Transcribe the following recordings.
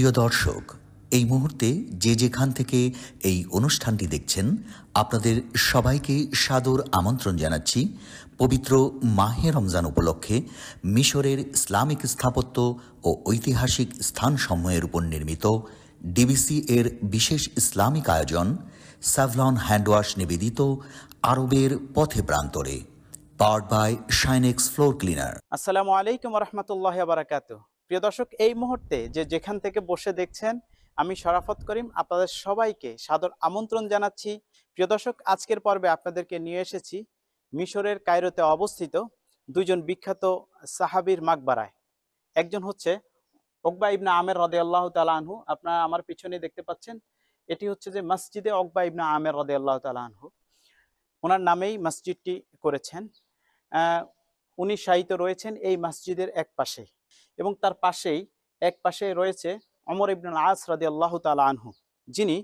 প্রিয় দর্শক, এই মুহূর্তে যে যেখান থেকে এই অনুষ্ঠানটি দেখছেন, আপনাদের সবাইকে সাদর আমন্ত্রণ জানাচ্ছি পবিত্র মাহে রমজান উপলক্ষে মিশরের ইসলামিক স্থাপত্য ও ঐতিহাসিক স্থানসমূহের উপর নির্মিত ডিবিসি এর বিশেষ ইসলামিক আয়োজন স্যাভলন হ্যান্ডওয়াশ নিবেদিত আরবের পথে প্রান্তরে, powered by Shinex floor cleaner. আসসালামু আলাইকুম রহমতুল্লাহ বারাকাতুহু। প্রিয় দর্শক, এই মুহূর্তে যে যেখান থেকে বসে দেখছেন, আমি শরাফত করিম আপনাদের সবাইকে সাদর আমন্ত্রণ জানাচ্ছি। প্রিয় দর্শক, আজকের পর্বে আপনাদেরকে নিয়ে এসেছি মিশরের কায়রোতে অবস্থিত দুইজন বিখ্যাত সাহাবীর মাকবারায়। একজন হচ্ছে উকবা ইবনে আমের রাদিয়াল্লাহু তাআলা আনহু। আপনারা আমার পিছনে দেখতে পাচ্ছেন, এটি হচ্ছে যে মসজিদে উকবা ইবনে আমের রাদিয়াল্লাহু তাআলা আনহু। ওনার নামেই মসজিদটি করেছেন। উনি শায়িত রয়েছেন এই মসজিদের এক পাশে, এবং তার পাশেই এক পাশে রয়েছে ওমর ইবনুল আস রাদিয়াল্লাহু তাআলা আনহু, যিনি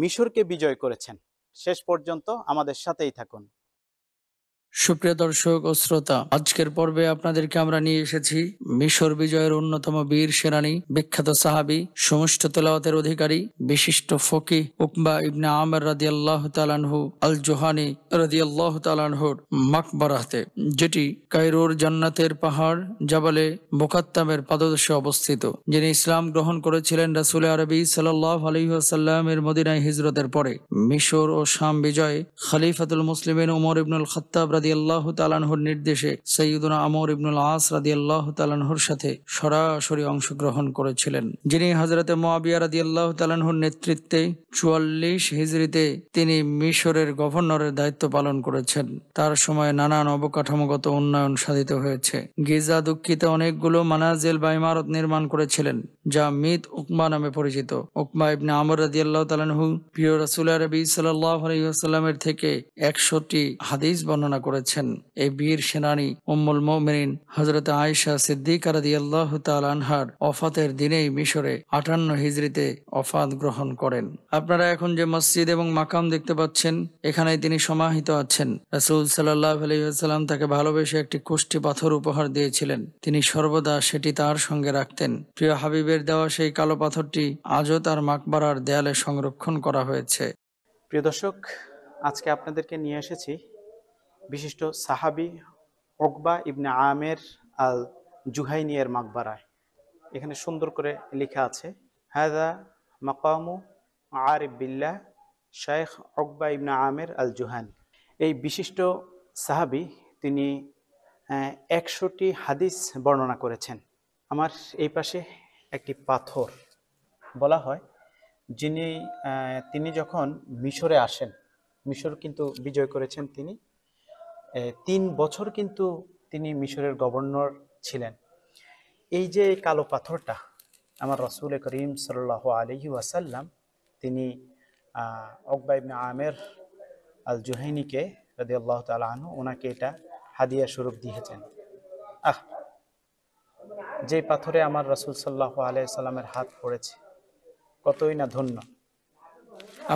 মিশরকে বিজয় করেছেন। শেষ পর্যন্ত আমাদের সাথেই থাকুন। সুপ্রিয় দর্শক ও শ্রোতা, আজকের পর্বে আপনাদেরকে আমরা নিয়ে এসেছি মিশর বিজয়ের অন্যতম বীর সেনানী, বিখ্যাত সাহাবী, সমস্ত তেলাওয়াতের অধিকারী, বিশিষ্ট ফকিহ উকবা ইবনে আমের রাদিয়াল্লাহু তাআলা আনহু আল জুহানী রাদিয়াল্লাহু তাআলা আনহুর মাকবারাতে, যেটি কায়রোর জান্নাতের পাহাড় জাবালে মুকাত্তামের পাদদেশে অবস্থিত। যিনি ইসলাম গ্রহণ করেছিলেন রাসূল আরবি সাল্লাল্লাহু আলাইহি ওয়াসাল্লামের মদিনায় হিজরতের পরে। মিশর ও শাম বিজয়ে খলিফাতুল মুসলিমিন ওমর ইবনুল খাত্তাব রাদিয়াল্লাহু তাআলা আনহুর নির্দেশে সাইয়্যিদুনা আমর ইবনুল আস রাদিয়াল্লাহু তাআলা আনহুর সাথে সরাসরি অংশগ্রহণ করেছিলেন। যিনি হযরতে মুআবিয়া রাদিয়াল্লাহু তাআলা আনহুর নেতৃত্বে ৪৪ হিজরিতে তিনি মিশরের গভর্নরের দায়িত্ব পালন করেছেন। তার সময় নানান অবকাঠামোগত উন্নয়ন সাধিত হয়েছে। গিজা দুঃখিতে অনেকগুলো মানাজিল বা ইমারত নির্মাণ করেছিলেন, যা মিত উকবা নামে পরিচিত। উকবা ইবনে আমর রাদিয়াল্লাহু তাআলা আনহু প্রিয় রাসূল আরবি সাল্লাল্লাহু আলাইহি ওয়াসাল্লামের থেকে ১০০টি হাদিস বর্ণনা করেছেন। এই বীর সেনানী উম্মুল মুমিনিন হযরত আয়েশা সিদ্দিকা রাদিয়াল্লাহু তাআলা আনহার ওফাতের দিনেই মিশরে ৫৮ হিজরিতে ওফাত গ্রহণ করেন। আপনারা এখন যে মসজিদ এবং মাকাম দেখতে পাচ্ছেন, এখানেই তিনি সমাহিত আছেন। রাসূল সাল্লাল্লাহু আলাইহি ওয়াসাল্লাম তাকে ভালোবেসে একটি কোষ্ঠী পাথর উপহার দিয়েছিলেন। তিনি সর্বদা সেটি তার সঙ্গে রাখতেন। প্রিয় হাবিবের দেওয়া সেই কালো পাথরটি আজও তার মাকবারার দেয়ালে সংরক্ষণ করা হয়েছে। প্রিয় দর্শক, আজকে আপনাদেরকে নিয়ে এসেছি বিশিষ্ট সাহাবী উকবা ইবনে আমের আল জুহাইনী এর মাকবারায়। এখানে সুন্দর করে লেখা আছে, হাযা মাকামু আরিফ বিল্লাহ শাইখ উকবা ইবনে আমের আল জুহানী। এই বিশিষ্ট সাহাবী তিনি ১০০টি হাদিস বর্ণনা করেছেন। আমার এই পাশে একটি পাথর, বলা হয় তিনি যখন মিশরে আসেন, মিশর কিন্তু বিজয় করেছেন তিনি, ৩ বছর কিন্তু তিনি মিশরের গভর্নর ছিলেন। এই যে কালো পাথরটা, আমার রাসূল করিম সাল্লাল্লাহু আলাইহি ওয়াসাল্লাম তিনি উকবা ইবনে আমের আল জুহাইনীকে রাদিয়াল্লাহু তাআলা আনহু ওনাকে এটা হাদিয়া স্বরূপ দিয়েছেন। যে পাথরে আমার রাসূল সাল্লাল্লাহু আলাইহি ওয়াসাল্লামের হাত পড়েছে, কতই না ধন্য।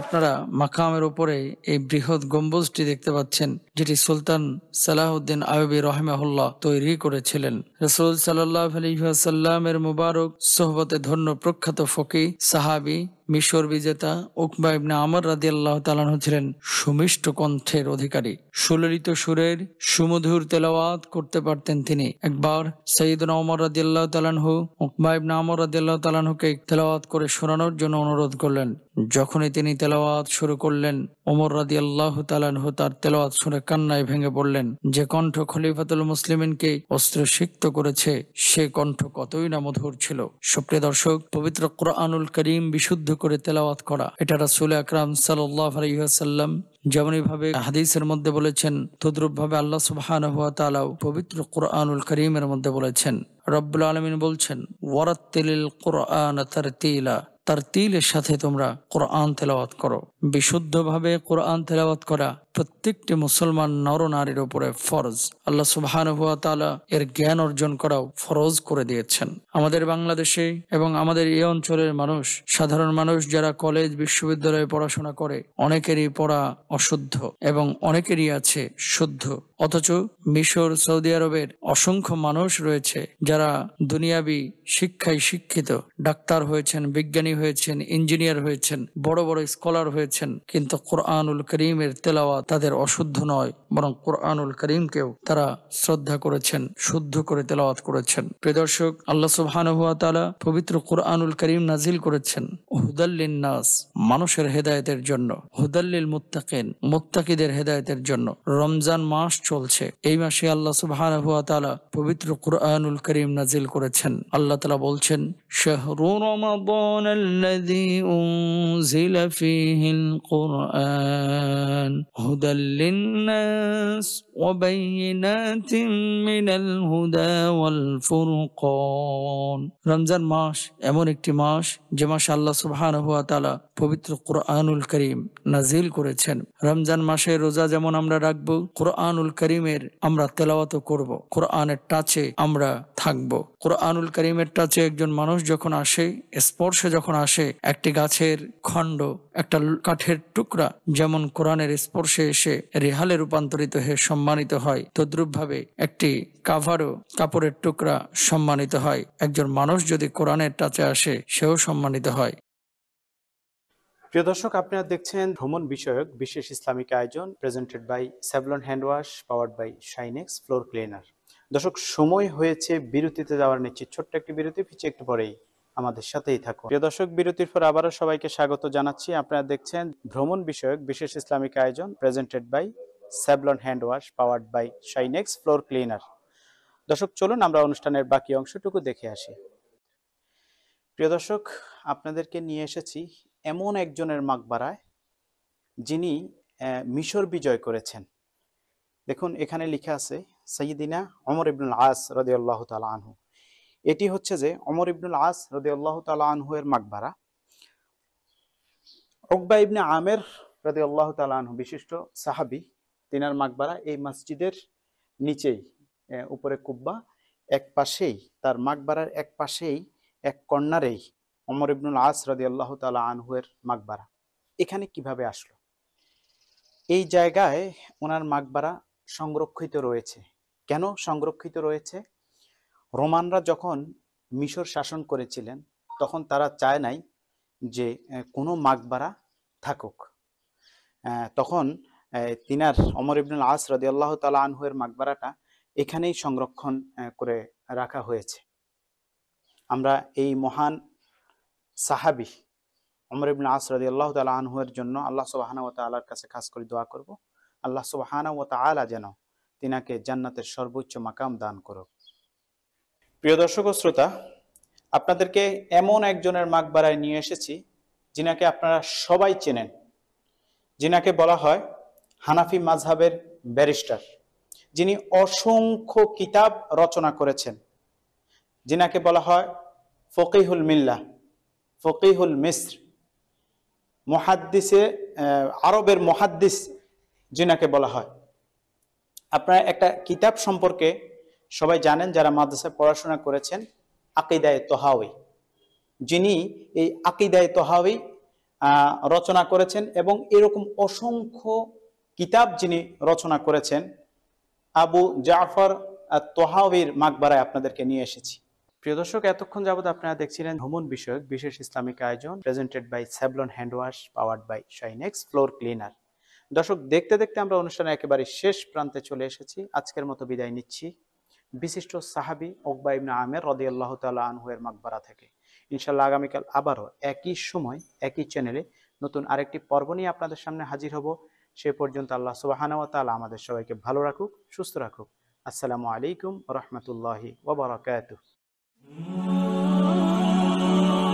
আপনারা মাকামের উপরে এই বৃহৎ গম্বুজটি দেখতে পাচ্ছেন, যেটি সুলতান সালাহউদ্দিন আইয়ুবী রাহিমাহুল্লাহ তৈরি করেছিলেন। রাসূল সাল্লাল্লাহু আলাইহি ওয়াসাল্লামের মুবারক সোহবতে ধন্য প্রখ্যাত ফকিহ সাহাবী মিশর বিজেতা উকবা ইবনে আমর রাদিয়াল্লাহু তাআলা আনহু ছিলেন সুমিষ্ট কণ্ঠের অধিকারী। সুললিত সুরের সুমধুর তেলাওয়াত করতে পারতেন তিনি। একবার সাইয়্যিদুনা ওমর রাদিয়াল্লাহু তাআলা আনহু উকবা ইবনে আমর রাদিয়াল্লাহু তাআলা আনহুকে তেলাওয়াত করে শোনানোর জন্য অনুরোধ করলেন। যখনই তিনি তেলাওয়াত শুরু করলেন, ওমর রাদিয়াল্লাহু তাআলা আনহু তার তেলাওয়াত শুনে কান্নায় ভেঙে পড়লেন। যে কণ্ঠ খলিফাতুল মুসলিমিনকে অস্ত্রসিক্ত করেছে, সে কণ্ঠ কতই না মধুর ছিল। সুপ্রিয় দর্শক, পবিত্র কুরআনুল কারীম বিশুদ্ধ করে তেলাওয়াত করা, এটা রাসূল আকরাম সাল্লাল্লাহু আলাইহি ওয়াসাল্লাম যেমনি ভাবে হাদিসের মধ্যে বলেছেন, তদ্রূপ ভাবে আল্লাহ সুবহানাহু ওয়া তাআলা পবিত্র কুরআনুল কারীমের মধ্যে বলেছেন। রব্বুল আলামিন বলছেন, ওয়ারাত্তিলিল কুরআনা তারতিলা, তারতিলের সাথে তোমরা কুরআন তেলাওয়াত করো। বিশুদ্ধভাবে কোরআন তেলাওয়াত করা প্রত্যেকটি মুসলমান নর নারীর উপরে ফরজ। আল্লাহ সুবহানাহু ওয়া তাআলা এর জ্ঞান অর্জন করাও ফরজ করে দিয়েছেন। আমাদের বাংলাদেশে এবং আমাদের এই অঞ্চলের মানুষ, সাধারণ মানুষ যারা কলেজ বিশ্ববিদ্যালয়ে পড়াশোনা করে, অনেকেরই পড়া অশুদ্ধ এবং অনেকেরই আছে শুদ্ধ। অথচ মিশর, সৌদি আরবের অসংখ্য মানুষ রয়েছে যারা দুনিয়াবি শিক্ষায় শিক্ষিত, ডাক্তার হয়েছেন, বিজ্ঞানী হয়েছেন, ইঞ্জিনিয়ার হয়েছেন, বড় বড় স্কলার হয়েছেন, কিন্তু কোরআনুল করিমের তেলাওয়াত তাদের অশুদ্ধ নয়, বরং কোরআনুল করিমকেও তারা শ্রদ্ধা করেছেন, শুদ্ধ করে তেলাওয়াত করেছেন। প্রিয় দর্শক, আল্লাহ সুবহানাহু ওয়া তাআলা পবিত্র কোরআনুল করিম নাজিল করেছেন হুদাল্লিন নাস, মানুষের হেদায়েতের জন্য, হুদাল্লিল মুত্তাকিন, মুত্তাকিদের হেদায়েতের জন্য। রমজান মাস চলছে, এই মাসে আল্লাহ সুবহানাহু ওয়া তাআলা পবিত্র কোরআনুল করিম নাজিল করেছেন। আল্লাহ তাআলা বলছেন, শাহরু রমাদানাল্লাযী উনজিলা ফীহিল কুরআন হুদাল লিন-নাস ওয়া বাইয়িনাতিন মিনাল হুদা ওয়াল ফুরকান। রমজান মাস এমন একটি মাস যে মাসে আল্লাহ সুবহানাহু ওয়া তাআলা পবিত্র কোরআনুল করিম নাজিল করেছেন। রমজান মাসে রোজা যেমন আমরা রাখবো, কোরআনুল করিমের আমরা তেলাওয়াতও করব, কোরআনের টাচে আমরা থাকবো। কোরআনুল করিমের টাচে একজন মানুষ যখন আসে, স্পর্শে যখন আসে, একটি গাছের খণ্ড, একটা কাঠের টুকরা যেমন কোরআনের স্পর্শে এসে রেহালে রূপান্তরিত হয়ে সম্মানিত হয়, তদ্রূপ ভাবে একটি কাভারও, কাপড়ের টুকরা সম্মানিত হয়। একজন মানুষ যদি কোরআনের টাচে আসে, সেও সম্মানিত হয়। প্রিয় দর্শক, আপনারা দেখছেন ভ্রমণ বিষয়ক বিশেষ ইসলামিক আয়োজন, presented by Savlon hand wash, powered by Shinex floor cleaner. দর্শক, সময় হয়েছে বিরতিতে যাওয়ার, নিচ্ছি ছোট্ট একটি বিরতি, ফিরে একটু পরেই আমাদের সাথেই থাকুন। প্রিয় দর্শক, বিরতির পর আবারও সবাইকে স্বাগত জানাচ্ছি। আপনারা দেখছেন ভ্রমণ বিষয়ক বিশেষ ইসলামিক আয়োজন, presented by Savlon hand wash, powered by Shinex floor cleaner. দর্শক, চলুন আমরা অনুষ্ঠানের বাকি অংশটুকু দেখে আসি। প্রিয় দর্শক, আপনাদেরকে নিয়ে এসেছি এমন একজনের মাকবারায় যিনি মিশর বিজয় করেছেন। দেখুন, এখানে লেখা আছে সাইয়্যিদিনা ওমর ইবনুল আস রাদিয়াল্লাহু তাআলা আনহু। এটি হচ্ছে যে ওমর ইবনুল আস রাদিয়াল্লাহু তাআলা আনহু এর মাকবারা। উকবা ইবনে আমের রাদিয়াল্লাহু তাআলা আনহু, বিশিষ্ট সাহাবী, তিনার মাকবারা এই মসজিদের নিচেই, উপরে কুব্বা, এক পাশেই, তার মাকবারার এক পাশেই, এক কর্নারেই ওমর ইবনুল আস রাদিয়াল্লাহু তাআলা আনহু এর মাকবারা। এখানে কিভাবে আসলো? এই জায়গায় ওনার মাকবারা সংরক্ষিত রয়েছে। কেন সংরক্ষিত রয়েছে? রোমানরা যখন মিশর শাসন করেছিলেন, তখন তারা চায় নাই যে কোনো মাকবারা থাকুক। তখন তিনার ওমর ইবনুল আস রাদিয়াল্লাহু তাআলা আনহু এর মাকবারাটা এখানেই সংরক্ষণ করে রাখা হয়েছে। আমরা এই মহান সাহাবী ওমর ইবনুল আস রাদিয়াল্লাহু তাআলা আনহু এর জন্য আল্লাহ সুবহানাহু ওয়া তাআলার কাছে খাস করে দোয়া করব, আল্লাহ সুবহানাহু ওয়া তাআলা যেন তিনাকে জান্নাতের সর্বোচ্চ মাকাম দান করুক। প্রিয় দর্শক ও শ্রোতা, আপনাদেরকে এমন একজনের মাকবারায় নিয়ে এসেছি যিনাকে আপনারা সবাই চেনেন, যিনাকে বলা হয় হানাফি মাযহাবের ব্যারিস্টার, যিনি অসংখ্য কিতাব রচনা করেছেন, যিনাকে বলা হয় ফকিহুল মিল্লাহ, ফকিহুল মিসর, মুহাদ্দিসে আরবের মুহাদ্দিস যিনাকে বলা হয়। আপনারা একটা কিতাব সম্পর্কে সবাই জানেন যারা মাদ্রাসায় পড়াশোনা করেছেন, আকিদায়ে তহাউই। যিনি এই আকিদায়ে তহাউই রচনা করেছেন এবং এরকম অসংখ্য কিতাব যিনি রচনা করেছেন, আবু জাফর আত-তহাউইর মাকবারায় আপনাদেরকে নিয়ে এসেছি। প্রিয় দর্শক, এতক্ষণ যাবত আপনারা দেখছিলেন ভ্রমণ বিষয়ক বিশেষ ইসলামিক আয়োজন, presented by Savlon hand wash, powered by Shinex floor cleaner. দর্শক, দেখতে দেখতে আমরা অনুষ্ঠানের একেবারে শেষ প্রান্তে চলে এসেছি। আজকের মতো বিদায় নিচ্ছি বিশিষ্ট সাহাবী উকবা ইবনে আমের রাদিয়াল্লাহু তাআলা আনহু এর মাকবারা থেকে। ইনশাআল্লাহ আগামীকাল আবারও একই সময় একই চ্যানেলে নতুন আরেকটি পর্ব নিয়ে আপনাদের সামনে হাজির হব। সে পর্যন্ত আল্লাহ সুবহানাহু ওয়া তাআলা আমাদের সবাইকে ভালো রাখুক, সুস্থ রাখুক। আসসালামু আলাইকুম ওয়া রাহমাতুল্লাহি ওয়া বারাকাতুহু।